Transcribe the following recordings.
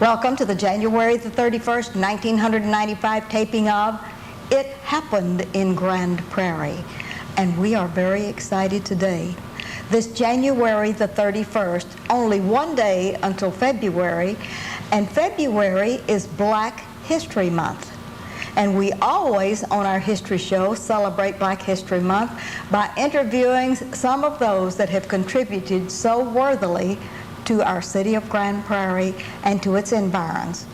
Welcome to the January the 31st, 1995 taping of It Happened in Grand Prairie. And we are very excited today. This January the 31st, only one day until February, and February is Black History Month. And we always, on our history show, celebrate Black History Month by interviewing some of those that have contributed so worthily to our city of Grand Prairie and to its environs.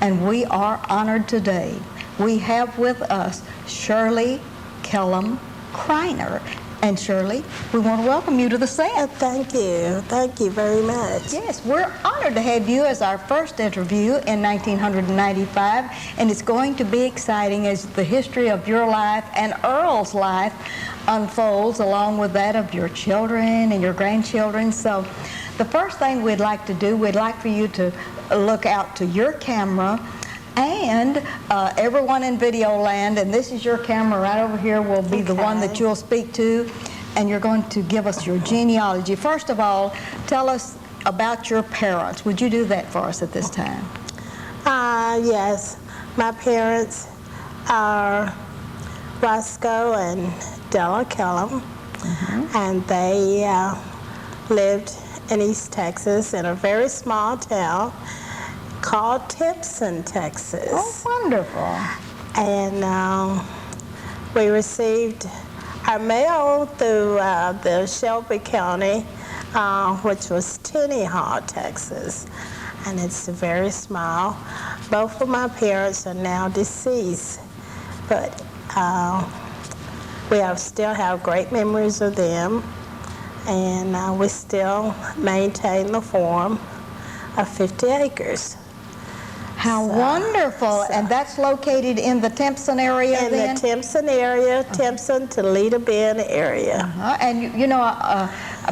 And we are honored today. We have with us Shirley Kellum Kreiner. And Shirley, we want to welcome you to the set. Thank you. Thank you very much. Yes, we're honored to have you as our first interview in 1995, and it's going to be exciting as the history of your life and Earl's life unfolds along with that of your children and your grandchildren. So the first thing we'd like to do, we'd like for you to look out to your camera, and everyone in video land, and this is your camera right over here, will be the one that you'll speak to, and you're going to give us your genealogy. First of all, tell us about your parents. Would you do that for us at this time? Yes. My parents are Roscoe and Della Kellum, and they lived in East Texas in a very small town called Timpson, Texas. Oh, wonderful. And we received our mail through the Shelby County, which was Tennehaw, Texas. And it's very small. Both of my parents are now deceased, but we still have great memories of them, and we still maintain the farm of 50 acres. How wonderful. And that's located in the Timpson area then? In the Timpson area, Timpson to Leda Bend area. And you know,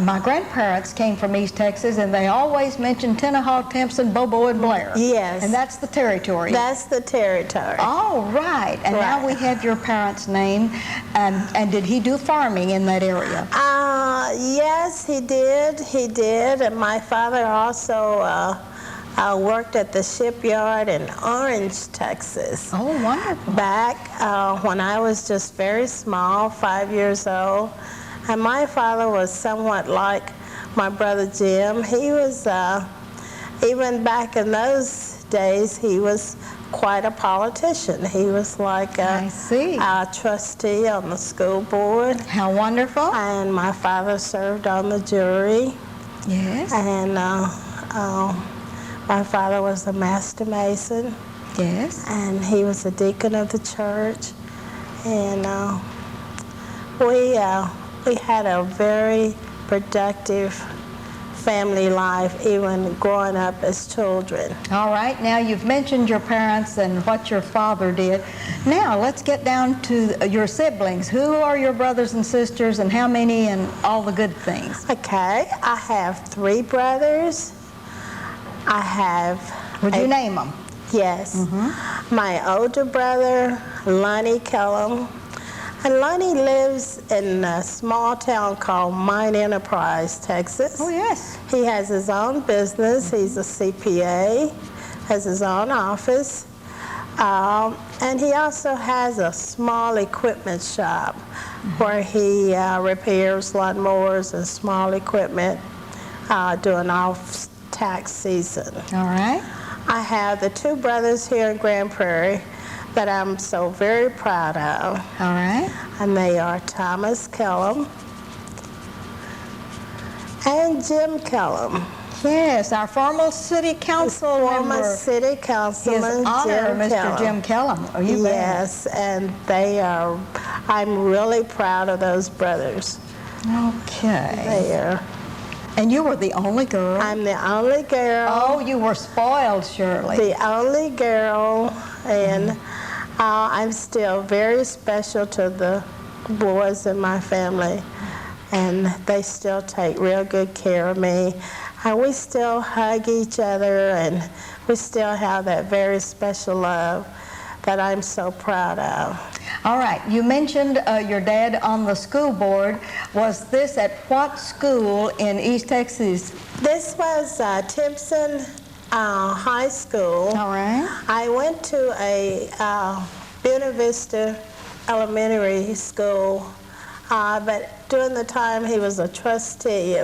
my grandparents came from East Texas, and they always mentioned Tennehaw, Timpson, Bobo, and Blair. Yes. And that's the territory. That's the territory. Oh, right. And now we have your parents' name. And did he do farming in that area? Yes, he did. He did. And my father also worked at the shipyard in Orange, Texas. Oh, wonderful. Back when I was just very small, 5 years old. And my father was somewhat like my brother Jim. He was, even back in those days, he was quite a politician. He was like a trustee on the school board. How wonderful. And my father served on the jury. Yes. And my father was a master mason. Yes. And he was a deacon of the church. And we had a very productive family life, even growing up as children. All right. Now, you've mentioned your parents and what your father did. Now, let's get down to your siblings. Who are your brothers and sisters, and how many, and all the good things? Okay. I have 3 brothers. I have... Would you name them? Yes. My older brother, Lonnie Kellum. And Lonnie lives in a small town called Mine Enterprise, Texas. Oh, yes. He has his own business. He's a CPA, has his own office. And he also has a small equipment shop where he repairs lawnmowers and small equipment during off-tax season. All right. I have the 2 brothers here in Grand Prairie that I'm so very proud of. All right. And they are Thomas Kellum and Jim Kellum. Yes, our former city council member. City councilman, His honor, Mr. Jim Kellum. Are you Yes, and they are, I'm really proud of those brothers. Okay. They are. And you were the only girl? I'm the only girl. Oh, you were spoiled, Shirley. The only girl, and I'm still very special to the boys in my family, and they still take real good care of me. And we still hug each other, and we still have that very special love that I'm so proud of. All right, you mentioned your dad on the school board. Was this at what school in East Texas? This was Timpson high school, All right. I went to a Buena Vista Elementary School, but during the time he was a trustee,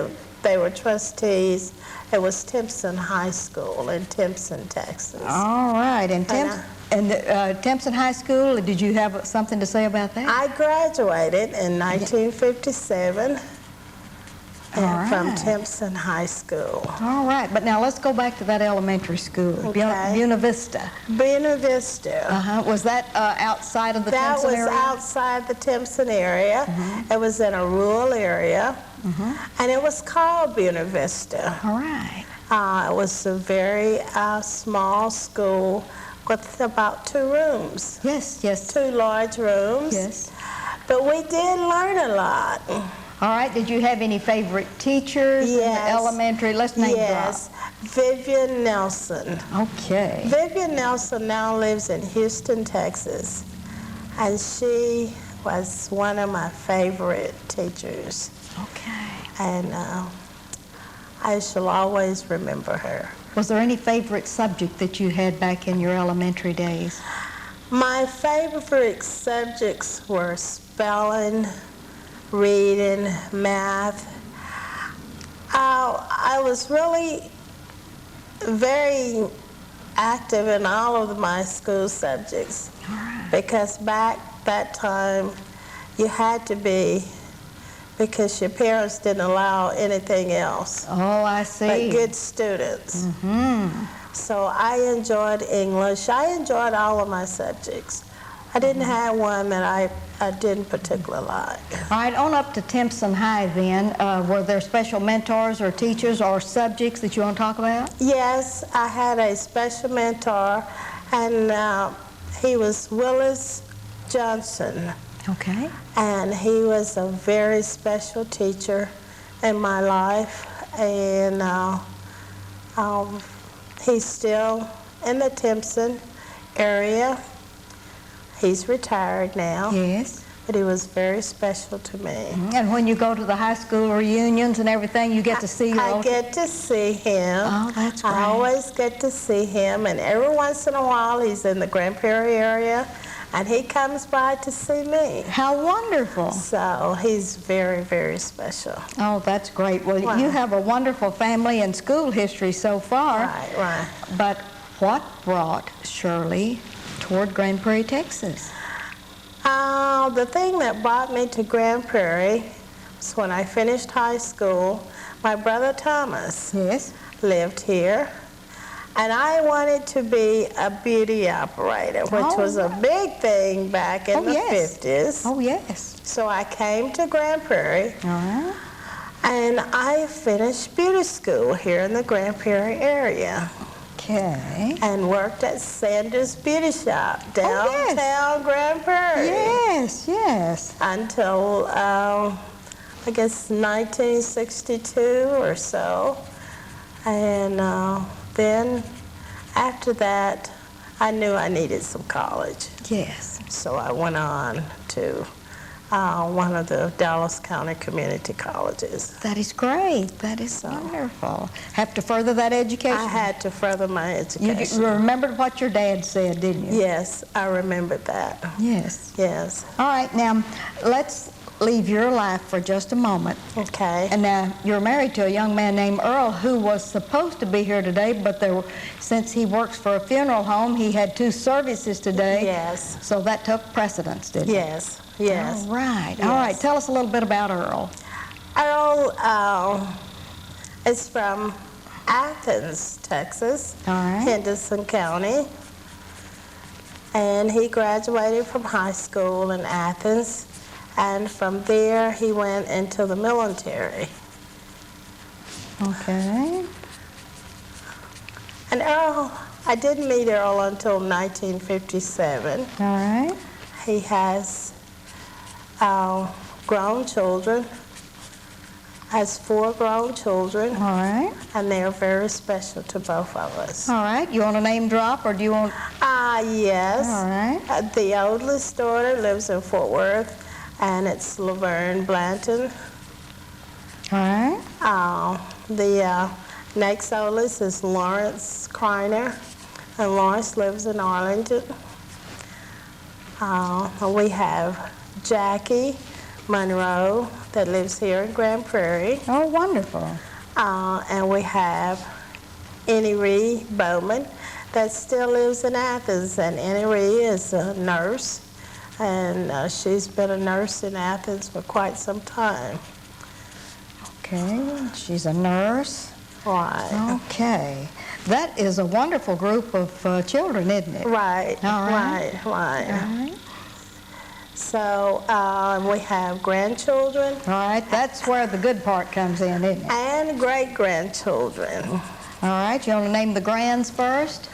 they were trustees, it was Timpson High School in Timpson, Texas. All right. And Timpson High School, did you have something to say about that? I graduated in 1957 from Timpson High School. All right. But now let's go back to that elementary school, Okay. Buena Vista. Buena Vista. Was that outside of the Timpson area? That was outside the Timpson area. It was in a rural area, and it was called Buena Vista. All right. It was a very small school with about 2 rooms. Yes, yes. 2 large rooms. Yes. But we did learn a lot. All right. Did you have any favorite teachers in the Yes. elementary? Let's name Yes. Vivian Nelson. drop. Okay. Vivian Nelson now lives in Houston, Texas, and she was one of my favorite teachers, Okay. and I shall always remember her. Was there any favorite subject that you had back in your elementary days? My favorite subjects were spelling, reading, math. I was really very active in all of my school subjects, because back that time you had to be, because your parents didn't allow anything else Oh, I see. but good students. So I enjoyed English. I enjoyed all of my subjects. I didn't have one that I didn't particularly like. All right, on up to Timpson High then. Were there special mentors or teachers or subjects that you want to talk about? Yes, I had a special mentor, and he was Willis Johnson, Okay. and he was a very special teacher in my life, and he's still in the Timpson area. He's retired now, Yes. but he was very special to me. And when you go to the high school reunions and everything, you get to see your I old... get to see him. Oh, that's great. I always get to see him, and every once in a while he's in the Grand Prairie area, and he comes by to see me. How wonderful. So he's very, very special. Oh, that's great. Well, Wow. you have a wonderful family and school history so far. Right, right. But what brought Shirley toward Grand Prairie, Texas? The thing that brought me to Grand Prairie was when I finished high school. My brother Thomas Yes. lived here, and I wanted to be a beauty operator, which Oh, was a big thing back in Oh, the yes. 50s. Oh, yes. So I came to Grand Prairie, All right. and I finished beauty school here in the Grand Prairie area, Okay. and worked at Sanders Beauty Shop yes. downtown Grand Prairie Yes, yes. until I guess 1962 or so. And then after that, I knew I needed some college. Yes. So I went on to one of the Dallas County community colleges. That is great. That is wonderful. Have to further that education. I had to further my You education. remembered what your dad said, didn't you? Yes, I remembered that. Yes. Yes. All right, now let's leave your life for just a moment. Okay. And now you're married to a young man named Earl who was supposed to be here today, but since he works for a funeral home, he had 2 services today. Yes. So that took precedence, didn't it? Yes. Yes. All right. Yes. All right. Tell us a little bit about Earl. Earl is from Athens, Texas, All right. Henderson County. And he graduated from high school in Athens. And from there, he went into the military. Okay. And Earl, I didn't meet Earl until 1957. All right. He has grown children, has 4 grown children, All right. and they are very special to both of us. All right. You want a name drop or do you want... Yes. All right. The oldest daughter lives in Fort Worth, and it's Laverne Blanton. All right. The Next oldest is Lawrence Kreiner, and Lawrence lives in Arlington. We have Jackie Monroe that lives here in Grand Prairie. Oh, wonderful. And we have Annie Ree Bowman that still lives in Athens, and Annie Ree is a nurse, and she's been a nurse in Athens for quite some time. Okay, she's a nurse. Right. Okay. That is a wonderful group of children, isn't it? Right, All right. right. All right. So we have grandchildren. All right, that's where the good part comes in, isn't it? And great-grandchildren. All right, you want to name the grands first?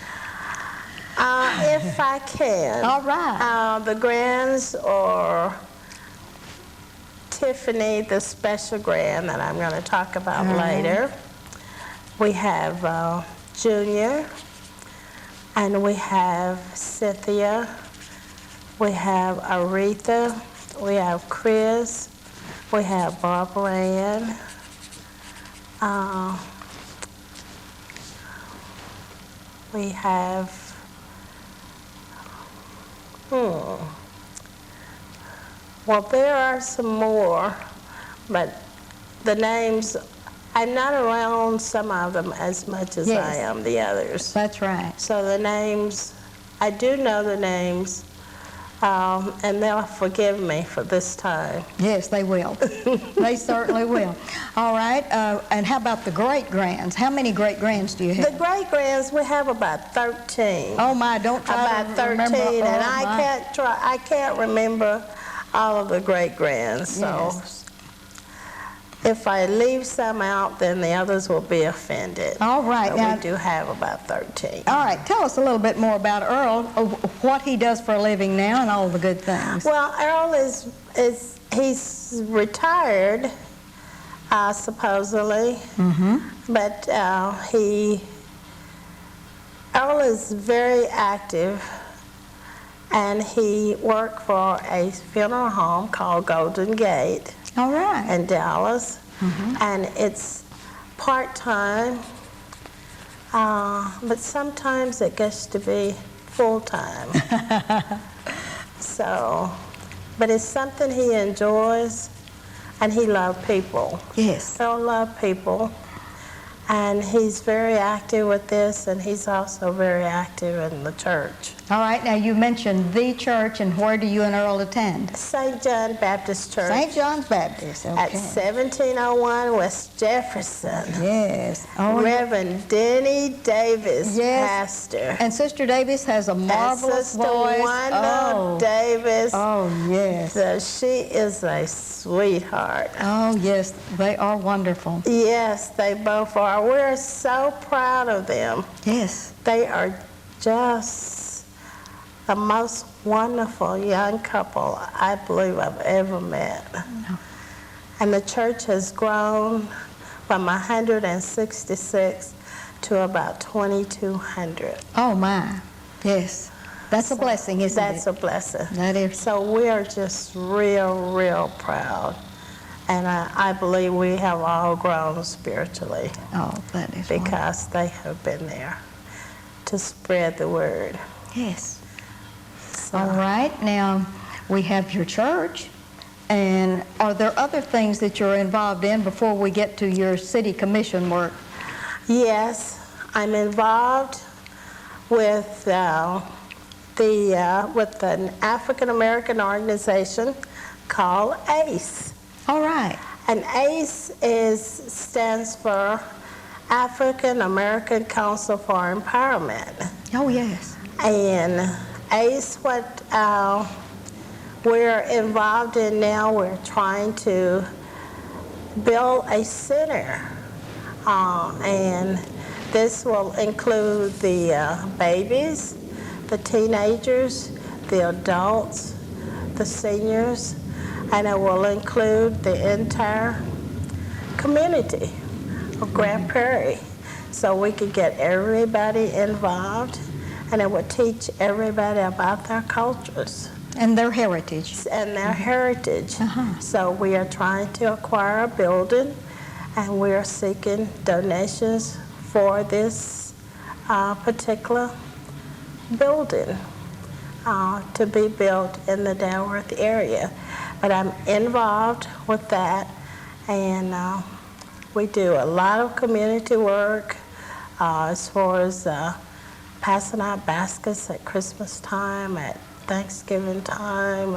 If I can. All right. The grands are Tiffany, the special grand that I'm going to talk about later. We have Junior, and we have Cynthia, we have Aretha, we have Chris, we have Barbara Ann, we have, well, there are some more, but the names, I'm not around some of them as much as Yes. I am the others. That's right. So the names, I do know the names, and they'll forgive me for this time. Yes, they will. They certainly will. All right, and how about the great-grands? How many great-grands do you have? The great-grands, we have about 13. Oh my, don't try About to remember. 13, and Oh, my. I can't remember all of the great-grands, so Yes. if I leave some out, then the others will be offended. All right, But now- we do have about 13. All right, tell us a little bit more about Earl, what he does for a living now and all the good things. Well, Earl he's retired, supposedly, but Earl is very active, and he worked for a funeral home called Golden Gate All right. in Dallas, and it's part-time, but sometimes it gets to be full-time. So, but it's something he enjoys, and he loves people. Yes. Earl loves people, and he's very active with this, and he's also very active in the church. All right, now you mentioned the church, and where do you and Earl attend? St. John Baptist Church. St. John's Baptist, okay. At 1701 West Jefferson. Yes. Oh, Reverend Denny Davis, Yes. pastor. and Sister Davis has a marvelous Sister voice. Wanda Davis. Oh, yes. She is a sweetheart. Oh, yes, they are wonderful. Yes, they both are. We're so proud of them. Yes. They are just the most wonderful young couple I believe I've ever met. And the church has grown from 166 to about 2,200. Oh, my. Yes. That's a blessing, isn't That's it? a blessing. That is. So we are just real proud. And I believe we have all grown spiritually Oh, that is wonderful. because they have been there to spread the word. Yes. So, All right, now we have your church, and are there other things that you're involved in before we get to your city commission work? yes, I'm involved with with an African American organization called ACE. All right. And ACE stands for African American Council for Empowerment. Oh, yes. And ACE, what we're involved in now, we're trying to build a center. And this will include the babies, the teenagers, the adults, the seniors, and it will include the entire community of Grand Prairie. So we could get everybody involved, and it would teach everybody about their cultures And their heritage. and their heritage. Uh-huh. So we are trying to acquire a building, and we are seeking donations for this particular building to be built in the Dalworth area. But I'm involved with that, and we do a lot of community work as far as passing out baskets at Christmas time, at Thanksgiving time,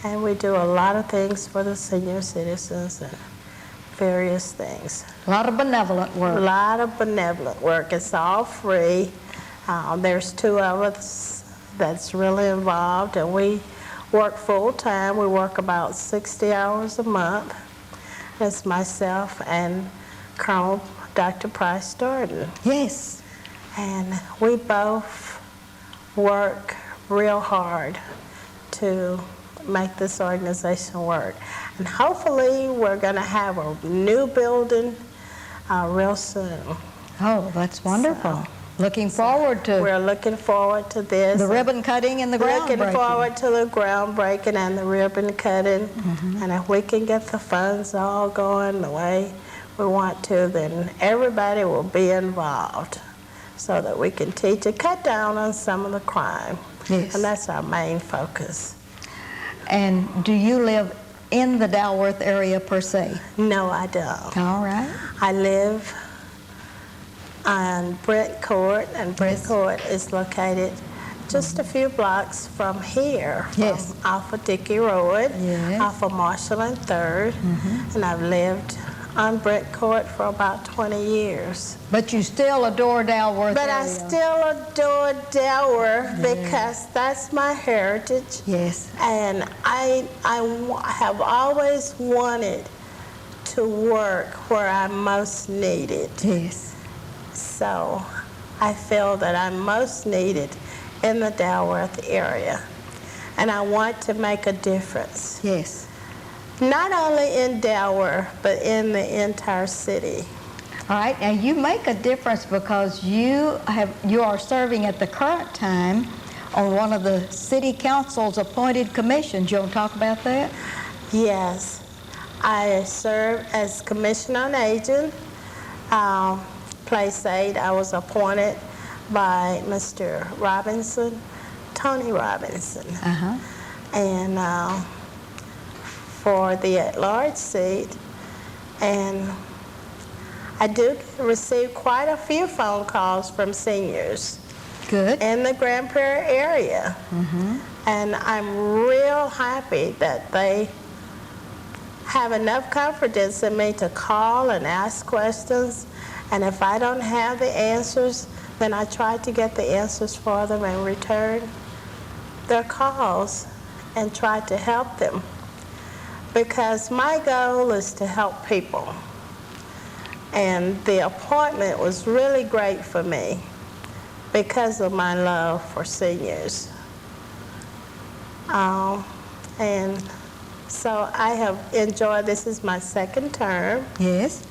and we do a lot of things for the senior citizens and various things. A lot of benevolent work. A lot of benevolent work. It's all free. There's two of us that's really involved, and we work full time. We work about 60 hours a month. It's myself and Colonel Dr. Price Darden. Yes. And we both work real hard to make this organization work. And hopefully we're going to have a new building real soon. Oh, that's wonderful. Looking forward to We're looking forward to this. the ribbon cutting and the groundbreaking. Looking forward to the groundbreaking and the ribbon cutting. And if we can get the funds all going the way we want to, then everybody will be involved so that we can teach and cut down on some of the crime. Yes. And that's our main focus. And do you live in the Dalworth area per se? No, I don't. All right. I live on Brent Court, and Brent Yes. Court is located just a few blocks from here, Yes. off of Dickey Road, Yes. off of Marshall and 3rd, and I've lived on Brent Court for about 20 years. But you still adore Dalworth But area. I still adore Dalworth because that's my heritage, Yes. and I have always wanted to work where I'm most needed. Yes. So I feel that I'm most needed in the Dalworth area, and I want to make a difference, Yes. not only in Dalworth, but in the entire city. All right. Now you make a difference because you are serving at the current time on one of the city council's appointed commissions. You want to talk about that? Yes, I serve as Commissioner on Aging, Place Aid. I was appointed by Mr. Robinson, Tony Robinson, Uh-huh. and for the at-large seat. And I do receive quite a few phone calls from seniors Good. in the Grand Prairie area. And I'm real happy that they have enough confidence in me to call and ask questions. And if I don't have the answers, then I try to get the answers for them and return their calls and try to help them. Because my goal is to help people. And the appointment was really great for me because of my love for seniors. And so I have enjoyed, this is my second term, Yes.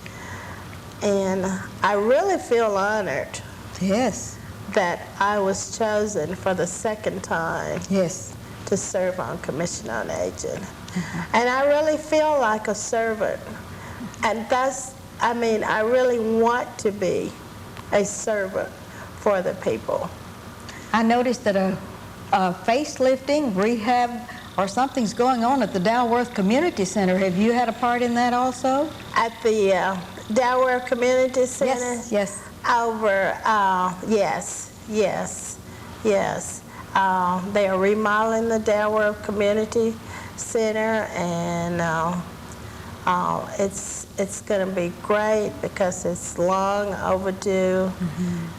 and I really feel honored Yes. that I was chosen for the second time Yes. to serve on Commission on Aging. And I really feel like a servant. And I really want to be a servant for the people. I noticed that a facelifting, rehab, or something's going on at the Dalworth Community Center. Have you had a part in that also? At the Dalworth Community Center? Yes. Yes. Yes. They are remodeling the Dalworth Community Center, and it's going to be great because it's long overdue.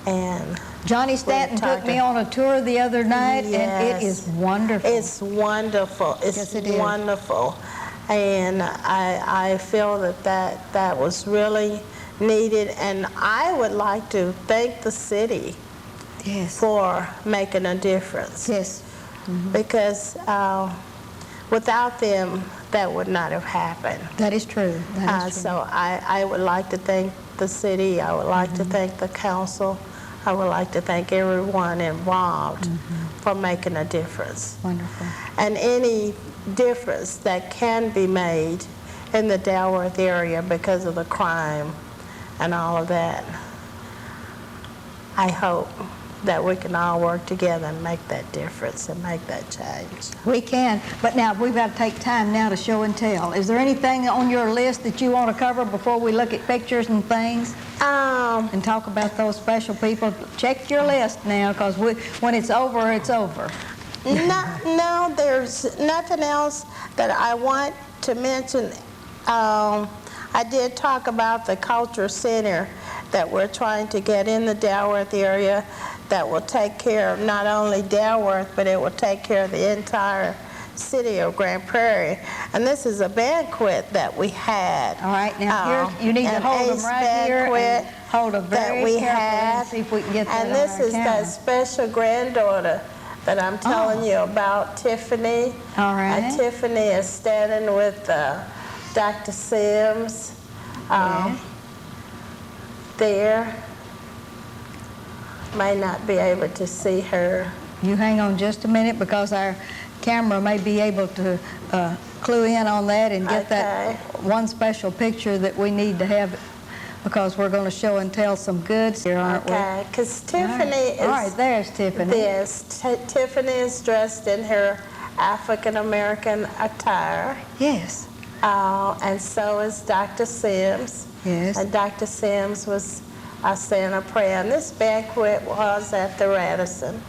And Johnny Stanton took me on a tour the other night, and it is wonderful. It's wonderful. Yes, it is. Wonderful. And I feel that was really needed, and I would like to thank the city Yes. for making a difference. Yes. Because without them, that would not have happened. That is true. That is true. So I would like to thank the city. I would like to thank the council. I would like to thank everyone involved for making a difference. Wonderful. And any difference that can be made in the Dalworth area because of the crime, and all of that. I hope that we can all work together and make that difference and make that change. We can, but now we've got to take time now to show and tell. Is there anything on your list that you want to cover before we look at pictures and things and talk about those special people? Check your list now, because when it's over, it's over. No, there's nothing else that I want to mention. I did talk about the culture center that we're trying to get in the Dalworth area that will take care of not only Dalworth, but it will take care of the entire city of Grand Prairie. And this is a banquet that we had. All right, now here, you need to hold them right here and hold them very carefully and see if we can get that and this on our is camera. that special granddaughter that I'm telling you about, Tiffany. All right. And Tiffany is standing with Dr. Sims there. May not be able to see her. You hang on just a minute, because our camera may be able to clue in on that and get that one special picture that we need to have, because we're going to show and tell some goods here, aren't we? Okay, because Tiffany is... All right, there's Tiffany. Yes, Tiffany is dressed in her African-American attire. Yes. And so is Dr. Sims. Yes. And Dr. Sims was saying a prayer. And this banquet was at the Radisson,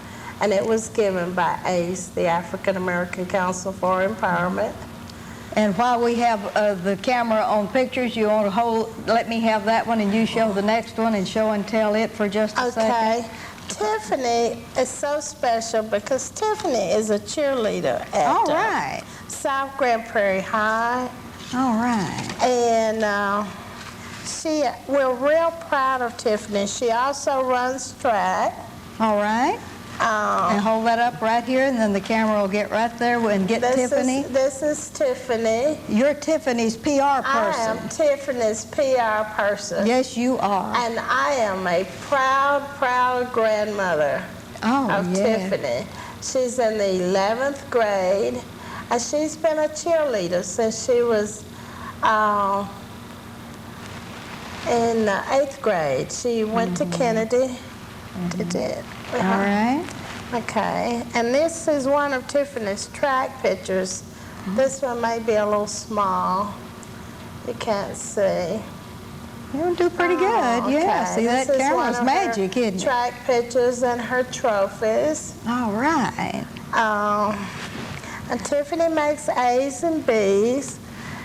and it was given by ACE, the African American Council for Empowerment. And while we have the camera on pictures, you want to let me have that one, and you show the next one and show and tell it for just a second. Okay. Tiffany is so special because Tiffany is a cheerleader at All right. South Grand Prairie High. All right. And we're real proud of Tiffany. She also runs track. All right. And hold that up right here, and then the camera will get right there and get Tiffany. This is Tiffany. You're Tiffany's PR person. I am Tiffany's PR person. Yes, you are. And I am a proud grandmother of Tiffany. She's in the 11th grade, and she's been a cheerleader since she was in 8th grade. She went to Kennedy. All right. Okay, and this is one of Tiffany's track pictures. This one may be a little small. You can't see. You'll do pretty good. Yeah, see, that camera's magic, isn't it? Track pictures and her trophies. All right. And Tiffany makes A's and B's,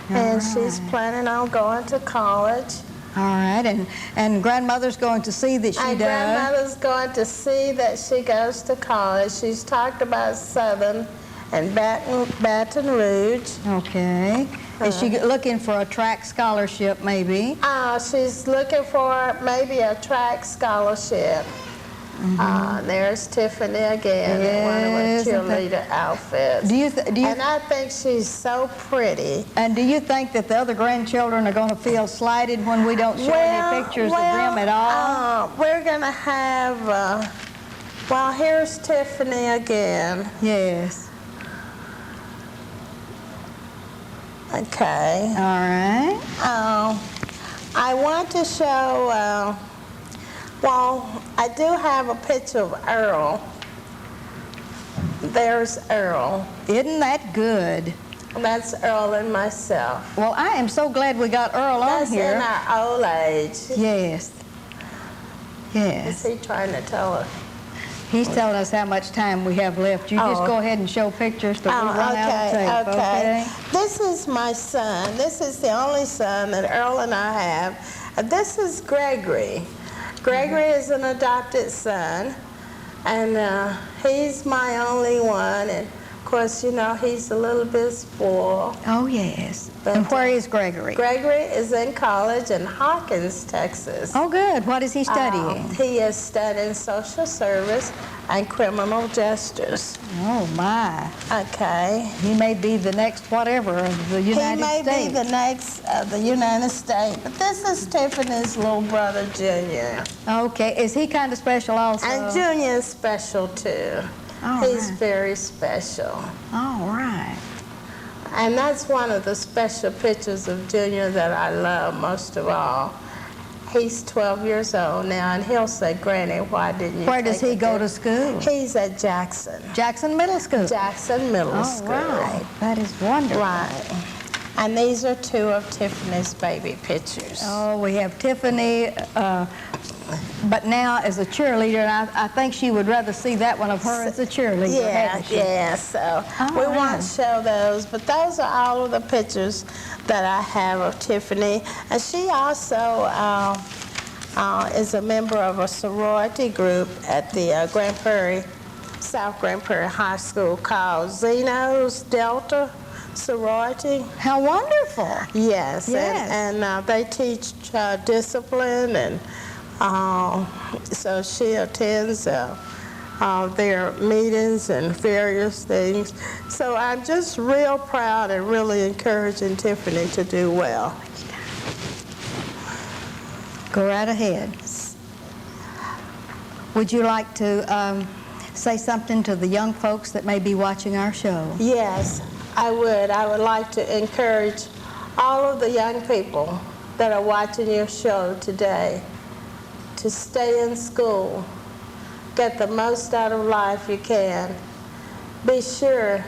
and she's planning on going to college. All right, and grandmother's going to see that she does. Grandmother's going to see that she goes to college. She's talked about Southern and Baton Rouge. Okay. Is she looking for a track scholarship, maybe? She's looking for maybe a track scholarship. There's Tiffany again in one of her cheerleader outfits. And I think she's so pretty. And do you think that the other grandchildren are going to feel slighted when we don't show any pictures of them at all? We're going to have, here's Tiffany again. Yes. Okay. All right. I want to show... I do have a picture of Earl. There's Earl. Isn't that good? That's Earl and myself. Well, I am so glad we got Earl on here. That's in our old age. Yes. Yes. Is he trying to tell us? He's telling us how much time we have left. You just go ahead and show pictures till we run out of tape, okay? This is my son. This is the only son that Earl and I have. This is Gregory. Gregory is an adopted son, and he's my only one. And of course, you know, he's a little bit spoiled. Oh, yes. And where is Gregory? Gregory is in college in Hawkins, Texas. Oh, good. What is he studying? He is studying social service and criminal justice. Oh, my. Okay. He may be the next whatever of the United States. He may be the next of the United States. But this is Tiffany's little brother, Junior. Okay. Is he kind of special also? And Junior is special, too. He's very special. All right. And that's one of the special pictures of Junior that I love most of all. He's 12 years old now, and he'll say, Granny, why didn't you Where does take he a go trip?" to school? He's at Jackson. Jackson Middle School. Jackson Middle Oh, School. wow. That is wonderful. Right. And these are two of Tiffany's baby pictures. Oh, we have Tiffany, but now as a cheerleader, and I think she would rather see that one of her as a cheerleader, Yeah, hadn't she? yeah, so we right. won't show those, but those are all of the pictures that I have of Tiffany. And she also is a member of a sorority group at the South Grand Prairie High School called Zeno's Delta Sorority. How wonderful. Yes, Yes. and they teach discipline, and so she attends their meetings and various things. So I'm just real proud and really encouraging Tiffany to do well. Go right ahead. Would you like to say something to the young folks that may be watching our show? Yes, I would. I would like to encourage all of the young people that are watching your show today to stay in school, get the most out of life you can. Be sure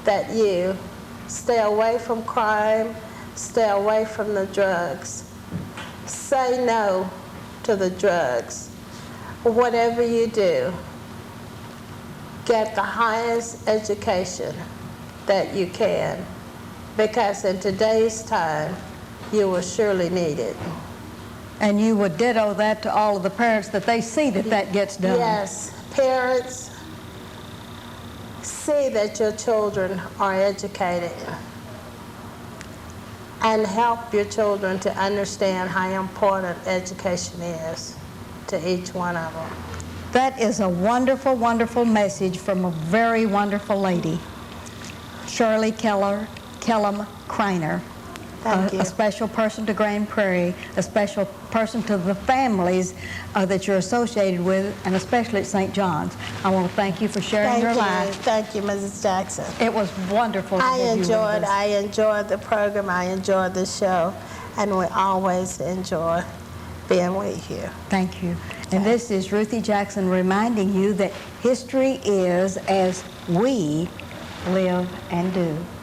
that you stay away from crime, stay away from the drugs. Say no to the drugs. Whatever you do, get the highest education that you can, because in today's time, you will surely need it. And you would ditto that to all of the parents, that they see that that gets done. Yes, parents, see that your children are educated and help your children to understand how important education is to each one of them. That is a wonderful, wonderful message from a very wonderful lady, Shirley Kellum Kreiner. Thank you. A special person to Grand Prairie, a special person to the families that you're associated with, and especially at St. John's. I want to thank you for sharing your life. Thank you, Mrs. Jackson. It was wonderful to I have you with us. enjoyed the program. I enjoyed the show, and we always enjoy being with you. Thank you. And this is Ruthie Jackson reminding you that history is as we live and do.